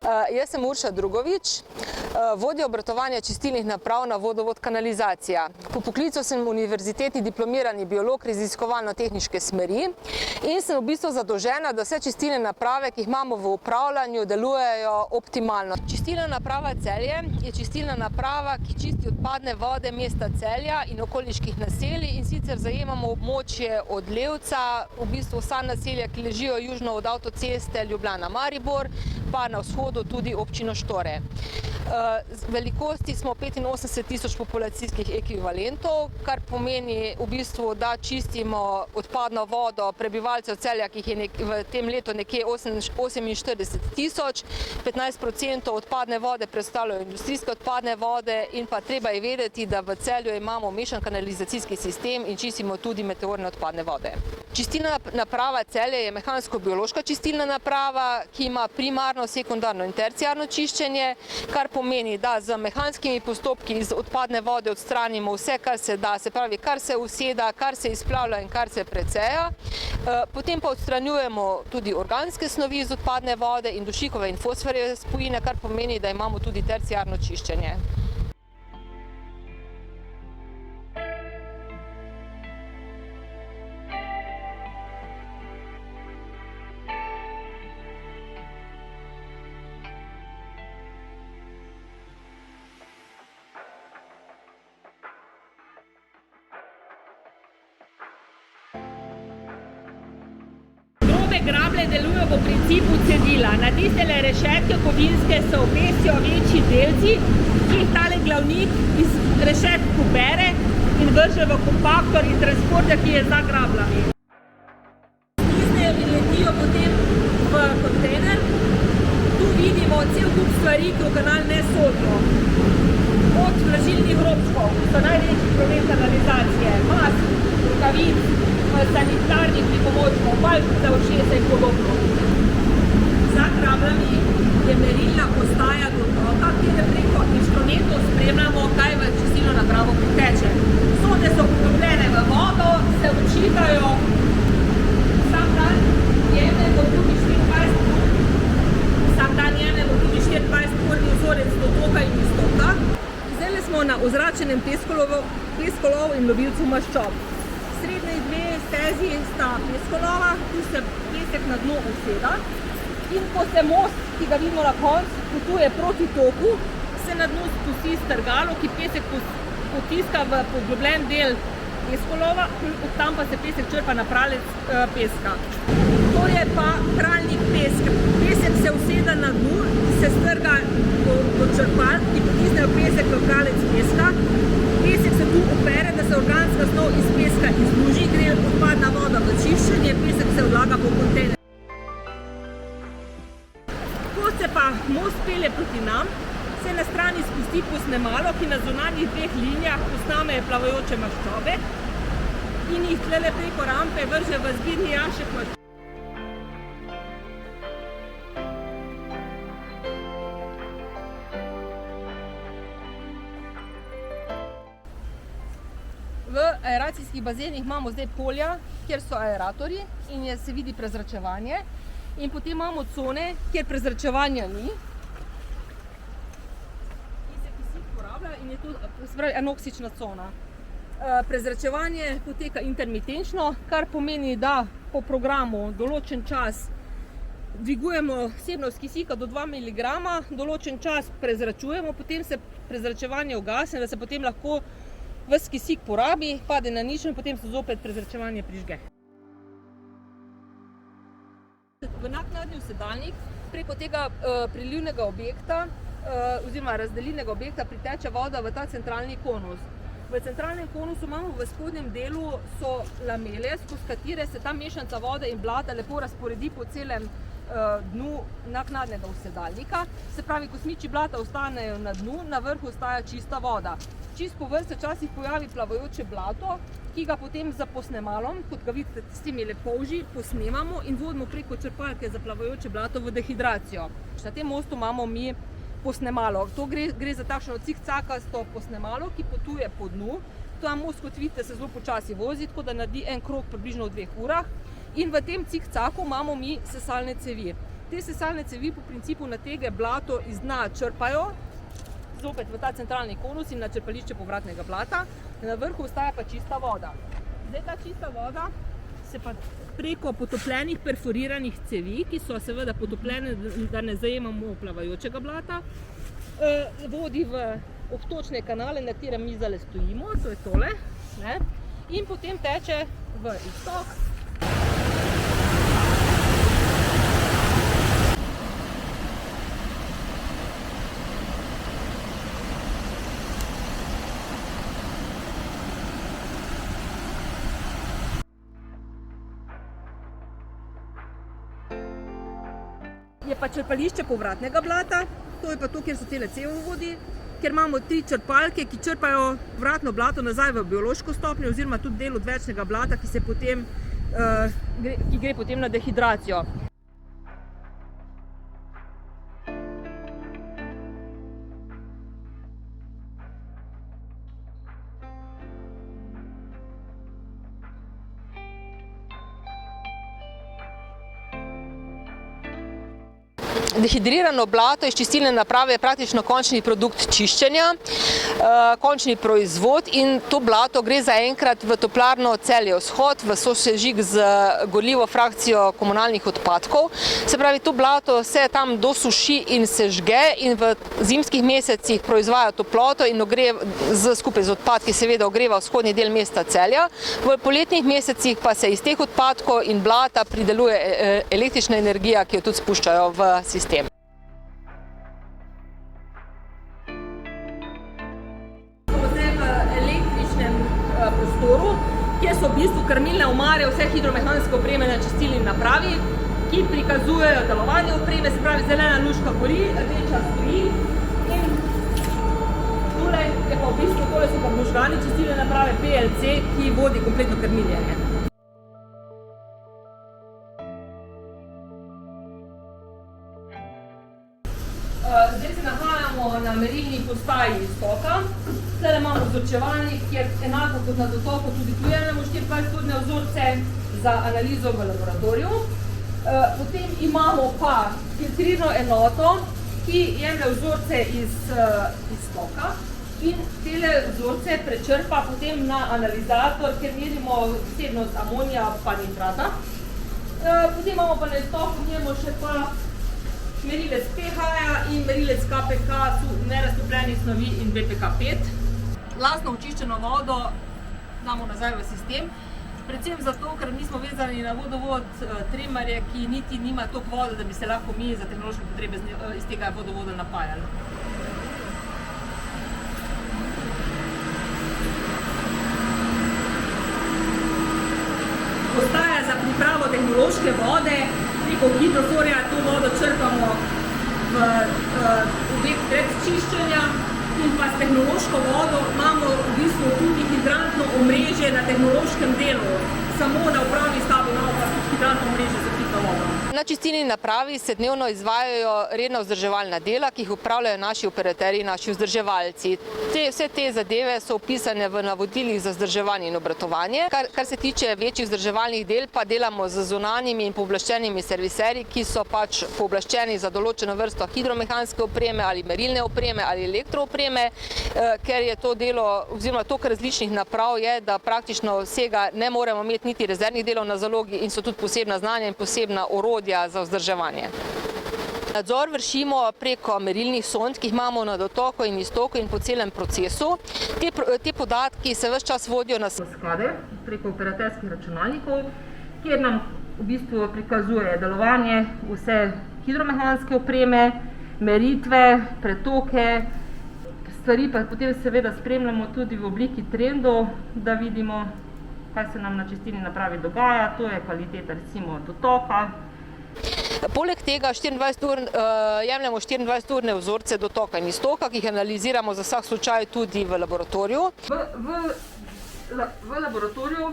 Jaz sem Urša Drugovič, vodja obratovanja čistilnih naprav na vodovod kanalizacija. Po poklicu sem univerzitetni diplomirani biolog raziskovalno-tehniške smeri in sem v bistvu zadolžena, da vse čistilne naprave, ki jih imamo v upravljanju, delujejo optimalno. Čistilna naprava Celje je čistilna naprava, ki čisti odpadne vode mesta Celja in okoliških naselij, in sicer zajemamo območje od Levca, v bistvu vsa naselja, ki ležijo južno od avtoceste Ljubljana-Maribor, pa na vzhodu tudi občino Štore. Velikosti smo 85.000 populacijskih ekvivalentov, kar pomeni v bistvu, da čistimo odpadno vodo prebivalcev Celja, ki jih je v tem letu nekje 48.000, 15% odpadne vode predstavljajo industrijske odpadne vode, in pa treba je vedeti, da v Celju imamo mešan kanalizacijski sistem in čistimo tudi meteorne odpadne vode. Čistilna naprava Celje je mehansko-biološka čistilna naprava, ki ima primarno, sekundarno in terciarno čiščenje, kar pomeni, da z mehanskimi postopki iz odpadne vode odstranimo vse, kar se da, se pravi, kar se useda, kar se izplavlja in kar se preceja. Potem pa odstranjujemo tudi organske snovi iz odpadne vode in dušikove in fosforjeve spojine, kar pomeni, da imamo tudi terciarno čiščenje. Grable delujejo po principu cedila. Na tistele rešetke kovinske se obesijo večji delci, ki jih tale glavnik iz rešetk pobere in vrže v kompaktor in transporter, ki je za grablami. Stisnejo in letijo potem v kontejner. Tu vidimo cel kup stvari, ki v kanal ne sodijo. Od vlažilnih robčkov, ki so največji problem kanalizacije, mask, rokavic, sanitarnih pripomočkov, palčk za ušesa in podobno. Za grablami je merilna postaja dotoka, kjer preko inštrumentov spremljamo, kaj v čistilno napravo priteče. Sode so potopljene v vodo, se odčitajo, vsak dan jemljemo tudi 24-urni vzorec dotoka in iztoka. Zdaj smo na ozračenem peskolovu in lovilcu maščob. Srednji dve stezi sta peskolova, tu se pesek na dno useda, in ko se most, ki ga vidimo na koncu, potuje proti toku, se na dnu spusti strgalo, ki pesek potiska v poglobljen del peskolova, od tam pa se pesek črpa na pralec peska. To je pa pralnik peska. Pesek se useda na dnu, se strga do črpalk, ki potisnejo pesek v pralec peska. Pesek se tu opere, da se organska snov iz peska izluži, gre odpadna voda v čiščenje, pesek se odlaga po kontejner. Ko se pa most pelje proti nam, se na strani spusti posnemalo, ki na zunanjih dveh linijah posname plavajoče maščobe in jih tlele preko rampe vrže v zbirni jašek maščob. V aeracijskih bazenih imamo zdaj polja, kjer so aeratorji in se vidi prezračevanje, in potem imamo cone, kjer prezračevanja ni, ki se kisik porablja in je to anoksična cona. Prezračevanje poteka intermitenčno, kar pomeni, da po programu določen čas dvigujemo vsebnost kisika do 2 mg, določen čas prezračujemo, potem se prezračevanje ugasne, da se potem lahko ves kisik porabi, pade na nično in potem se zopet prezračevanje prižge. V naknadni usedalnik preko tega prilivnega objekta oziroma razdelilnega objekta priteče voda v ta centralni konus. V centralnem konusu imamo v spodnjem delu so lamele, skozi katere se ta mešanca vode in blata lepo razporedi po celem dnu naknadnega usedalnika. Se pravi, ko smiči blata ostanejo na dnu, na vrhu ostaja čista voda. Čist po vrh se včasih pojavi plavajoče blato, ki ga potem za posnemalom, kot ga vidite s temi lepovži, posnemamo in vodimo preko črpalke za plavajoče blato v dehidracijo. Na tem mostu imamo mi posnemalo. To gre za takšno cikcakasto posnemalo, ki potuje po dnu. Ta most, kot vidite, se zelo počasi vozi, tako da naredi en krog približno v 2 urah. In v tem cikcaku imamo mi sesalne cevi. Te sesalne cevi po principu natege blato iz dna črpajo zopet v ta centralni konus in na črpališče povratnega blata. Na vrhu ostaja pa čista voda. Zdaj ta čista voda se pa preko potopljenih perforiranih cevi, ki so seveda potopljene, da ne zajemamo plavajočega blata, vodi v obtočne kanale, na katerem mi zdaj stojimo, to je tole, ne? In potem teče v iztok. Je pa črpališče povratnega blata, to je pa to, kjer so tele cevovodi, kjer imamo 3 črpalke, ki črpajo vratno blato nazaj v biološko stopnjo oziroma tudi del odvečnega blata, ki gre potem na dehidracijo. Dehidrirano blato iz čistilne naprave je praktično končni produkt čiščenja, končni proizvod in to blato gre zaenkrat v toplarno Celje-Vzhod v sosežig z gorljivo frakcijo komunalnih odpadkov. Se pravi, to blato se tam dosuši in sežge in v zimskih mesecih proizvaja toploto in skupaj z odpadki seveda ogreva vzhodni del mesta Celja. V poletnih mesecih pa se iz teh odpadkov in blata prideluje električna energija, ki jo tudi spuščajo v sistem. Zdaj v električnem prostoru, kjer so v bistvu krmilne omare vse hidromehanske opreme na čistilni napravi, ki prikazujejo delovanje opreme, se pravi zelena lučka gori, rdeča stoji in tole je pa v bistvu, tole so pa možgani čistilne naprave PLC, ki vodi kompletno krmiljenje. Zdaj se nahajamo na merilni postaji iztoka. Zdaj imamo vzorčevalnik, kjer enako kot na dotoku tudi tu jemljemo 24-urne vzorce za analizo v laboratoriju. Potem imamo pa filtrirno enoto, ki jemlje vzorce iz iztoka in tele vzorce prečrpa potem na analizator, kjer merimo vsebnost amonija pa nitrata. Potem imamo pa na iztoku še pa merilec pH-ja in merilec KPK, neraztopljenih snovi in BPK5. Lastno očiščeno vodo damo nazaj v sistem, predvsem zato, ker nismo vezani na vodovod Tremarje, ki niti nima toliko vode, da bi se lahko mi za tehnološke potrebe iz tega vodovoda napajali. Postaja za pripravo tehnološke vode, preko hidroforja to vodo črpamo v objekt predčiščenja in pa s tehnološko vodo imamo v bistvu tudi hidrantno omrežje na tehnološkem delu. Samo na upravni stavbi imamo pa tudi hidrantno omrežje za pitno vodo. Na čistilni napravi se dnevno izvajajo redna vzdrževalna dela, ki jih upravljajo naši operaterji, naši vzdrževalci. Vse te zadeve so opisane v navodilih za vzdrževanje in obratovanje. Kar se tiče večjih vzdrževalnih del, pa delamo z zunanjimi in pooblaščenimi serviserji, ki so pač pooblaščeni za določeno vrsto hidromehanske opreme ali merilne opreme ali elektroopreme, ker je to delo, oziroma toliko različnih naprav je, da praktično vsega ne moremo imeti niti rezervnih delov na zalogi in so tudi posebna znanja in posebna orodja za vzdrževanje. Nadzor vršimo preko merilnih sond, ki jih imamo na dotoku in iztoku in po celem procesu. Te podatki se ves čas vodijo na sklade preko operaterskih računalnikov, kjer nam v bistvu prikazuje delovanje vse hidromehanske opreme, meritve, pretoke, stvari pa potem seveda spremljamo tudi v obliki trendov, da vidimo, kaj se nam na čistilni napravi dogaja, to je kvaliteta recimo dotoka. Poleg tega jemljemo 24-urne vzorce dotoka in iztoka, ki jih analiziramo za vsak slučaj tudi v laboratoriju. V laboratoriju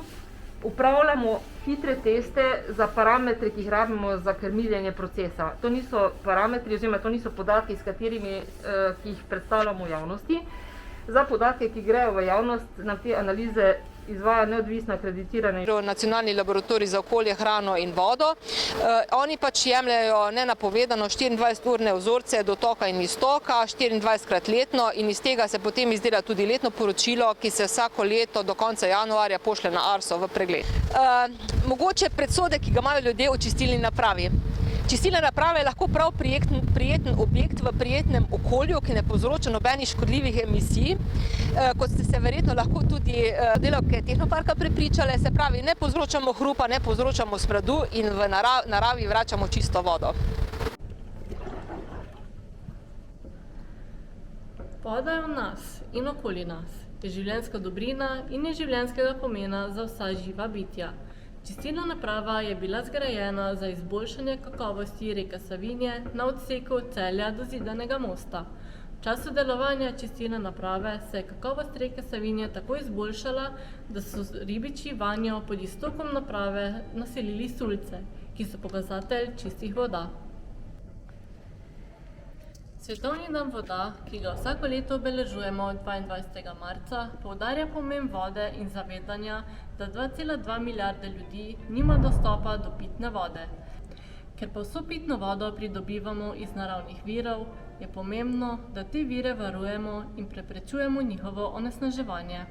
upravljamo hitre teste za parametre, ki jih rabimo za krmiljenje procesa. To niso parametri, oziroma to niso podatki, ki jih predstavljamo v javnosti. Za podatke, ki grejo v javnost, nam te analize izvaja neodvisno akreditiranje Nacionalni laboratorij za okolje, hrano in vodo. Oni pač jemljajo nenapovedano 24-urne vzorce dotoka in iztoka 24krat letno in iz tega se potem izdela tudi letno poročilo, ki se vsako leto do konca januarja pošlje na Arso v pregled. Mogoče predsodek, ki ga imajo ljudje o čistilni napravi. Čistilna naprava je lahko prav prijeten objekt v prijetnem okolju, ki ne povzroča nobenih škodljivih emisij, kot ste se verjetno lahko tudi delavke Tehnoparka prepričale, se pravi, ne povzročamo hrupa, ne povzročamo smradu in v naravi vračamo čisto vodo. Voda je v nas in okoli nas, je življenjska dobrina in je življenjskega pomena za vsa živa bitja. Čistilna naprava je bila zgrajena za izboljšanje kakovosti reke Savinje na odseku od Celja do Zidanega mosta. V času delovanja čistilne naprave se je kakovost reke Savinje tako izboljšala, da so ribiči vanjo pod iztokom naprave naselili sulce, ki so pokazatelj čistih voda. Svetovni dan voda, ki ga vsako leto obeležujemo 22. marca, poudarja pomen vode in zavedanja, da 2,2 milijarde ljudi nima dostopa do pitne vode. Ker pa vso pitno vodo pridobivamo iz naravnih virov, je pomembno, da te vire varujemo in preprečujemo njihovo onesnaževanje.